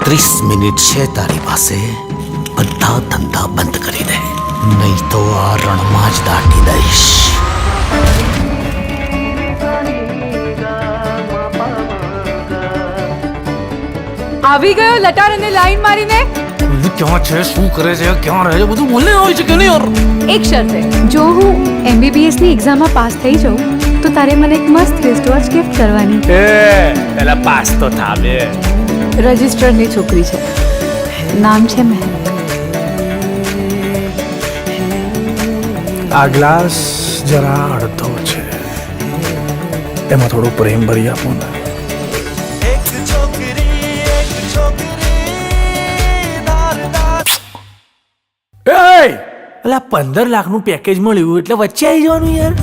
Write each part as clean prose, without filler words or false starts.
30 minute છે તારી પાસે. બધા ધંધા બંધ કરી દે, નહીં તો આ રણમાં જ દાટી દઈશ. આવી ગયો લટાર અને લાઈન મારીને. ક્યાં છે, શું કરે છે, ક્યાં રહે છે, બધું બોલને હોય છે કે નહીં યાર? એક શરતે, જો હું MBBS ની એક્ઝામમાં પાસ થઈ જાઉં તો તારે મને એક મસ્ત રિસ્ટવોચ ગિફ્ટ કરવાની. પેલા પાસ તો થા બે. રજિસ્ટરની છોકરી છે, નામ છે મહેક. આ ગ્લાસ જરા અડધો છે, એમાં થોડું પ્રેમ ભરી આપો ને. અલા 15 લાખનું પેકેજ મળ્યું એટલે વચ્ચે આવી જવાનું યાર.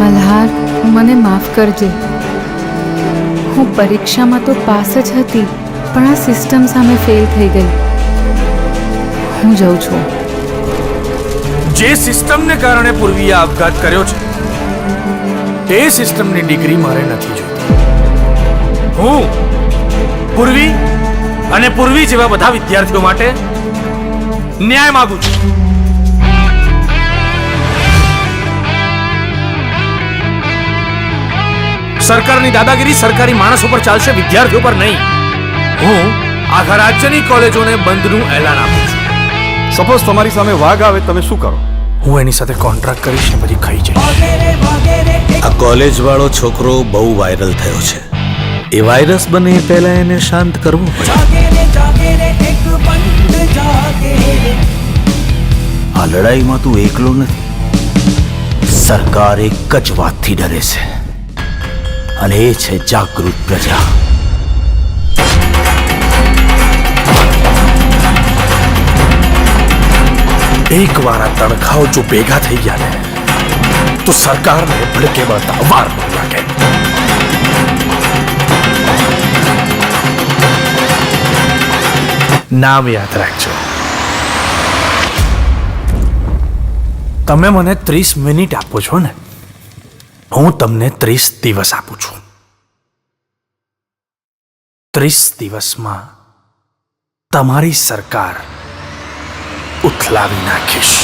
મલ્હાર, મને માફ કરજે. હું પરીક્ષામાં તો પાસ જ હતી, પણ આ સિસ્ટમ સામે ફેલ થઈ ગઈ. હું જાઉં છું. જે સિસ્ટમને કારણે પૂર્વીએ આપઘાત કર્યો છે, એ સિસ્ટમની ડિગ્રી મારે નથી જોઈતી. હું પૂર્વી અને પૂર્વી જેવા બધા વિદ્યાર્થીઓ માટે ન્યાય માંગુ છું. સરકારની દાદાગીરી સરકારી માણસો પર ચાલશે, વિદ્યાર્થીઓ પર નહીં. હું આખા રાજ્યની કોલેજોને બંધનું એલાન આપું છું. સપોઝ તમારી સામે વાઘ આવે, તમે શું કરો? હું એની સાથે કોન્ટ્રાક્ટ કરીશ ને પછી ખાઈ જઈશ. આ કોલેજ વાળો છોકરો બહુ વાયરલ થયો છે. એ વાયરસ બને એ પહેલા એને શાંત કરવું પડે. આ લડાઈમાં તું એકલો નથી. સરકાર એક જ વાતથી ડરે છે, અને એ છે જાગૃત પ્રજા. એક વાર આ તણખાઓ જો ભેગા થઈ ગયા ને તો સરકારને ભડકે બળતા વાર ન લાગે. નામ યાદ રાખજો. તમે મને 30 મિનિટ આપો છો ને, હું તમને 30 દિવસ આપું છું. 30 દિવસમાં તમારી સરકાર ઉથલાવી નાખીશ.